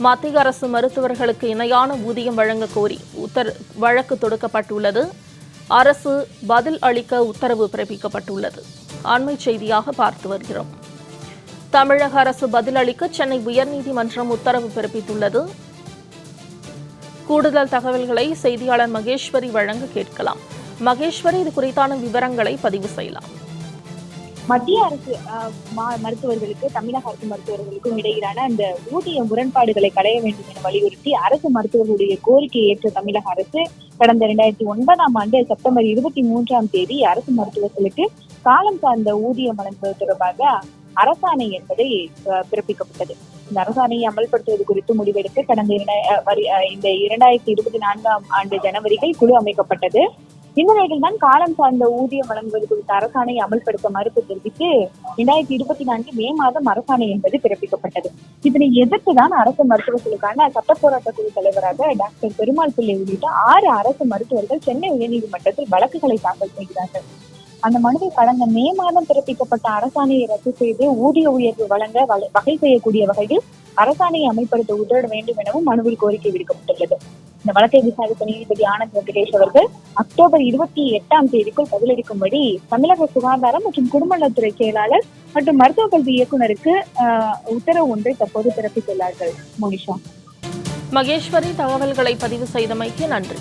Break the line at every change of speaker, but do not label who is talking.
மத்திய அரசு மருத்துவர்களுக்கு இணையான ஊதியம் வழங்க கோரி வழக்கு தொடுக்கப்பட்டுள்ளது. அரசு பதில் அளிக்க உத்தரவு பிறப்பிக்கப்பட்டுள்ளது. அண்மை செய்தியாக பார்த்து வருகிறோம். தமிழக அரசு பதில் அளிக்க சென்னை உயர்நீதிமன்றம் உத்தரவு பிறப்பித்துள்ளது. கூடுதல் தகவல்களை செய்தியாளர் மகேஸ்வரி வழங்க கேட்கலாம். மகேஸ்வரி, இது குறித்தான விவரங்களை பதிவு செய்யலாம்.
மத்திய அரசு மருத்துவர்களுக்கு தமிழக அரசு மருத்துவர்களுக்கும் இடையிலான அந்த ஊதிய முரண்பாடுகளை களைய வேண்டும் என வலியுறுத்தி அரசு மருத்துவர்களுடைய கோரிக்கையை ஏற்ற தமிழக அரசு கடந்த 2009ஆம் ஆண்டு செப்டம்பர் 23ஆம் தேதி அரசு மருத்துவர்களுக்கு காலம் சார்ந்த ஊதியம் வழங்குவது தொடர்பாக அரசாணை என்பதை பிறப்பிக்கப்பட்டது. இந்த அரசாணையை அமல்படுத்துவது குறித்து முடிவெடுத்து கடந்த இந்த 2024ஆம் ஆண்டு ஜனவரியில் குழு அமைக்கப்பட்டது. இந்த நிலையில் தான் காலம் சார்ந்த ஊதியம் வழங்குவது குறித்த அரசாணையை அமல்படுத்த மறுப்பு தெரிவித்து 2024 மே மாதம் அரசாணை என்பது பிறப்பிக்கப்பட்டது. இதனை எதிர்த்துதான் அரசு மருத்துவர்களுக்கான சட்ட போராட்ட குழு தலைவராக டாக்டர் பெருமாள் பிள்ளை உள்ளிட்ட 6 அரசு மருத்துவர்கள் சென்னை உயர்நீதிமன்றத்தில் வழக்குகளை தாக்கல் செய்கிறார்கள். அந்த மனுவை கடந்த மே மாதம் பிறப்பிக்கப்பட்ட அரசாணையை ரத்து செய்து ஊதிய உயர்வு வழங்க வகை செய்யக்கூடிய வகையில் அரசாணையை அமல்படுத்த உத்தரவிட வேண்டும் எனவும் மனுவில் கோரிக்கை விடுக்கப்பட்டுள்ளது. இந்த வழக்கை விசாரித்த நீதிபதி ஆனந்த் வெங்கடேஷ் அவர்கள் அக்டோபர் 28ஆம் தேதிக்குள் பதிலளிக்கும்படி தமிழக சுகாதாரம் மற்றும் குடும்ப நலத்துறை செயலாளர் மற்றும் மருத்துவ கல்வி இயக்குநருக்கு உத்தரவு ஒன்றை தற்போது பிறப்பித்துள்ளார்கள். மோனிஷா.
மகேஸ்வரி, தகவல்களை பதிவு செய்தமைக்கு நன்றி.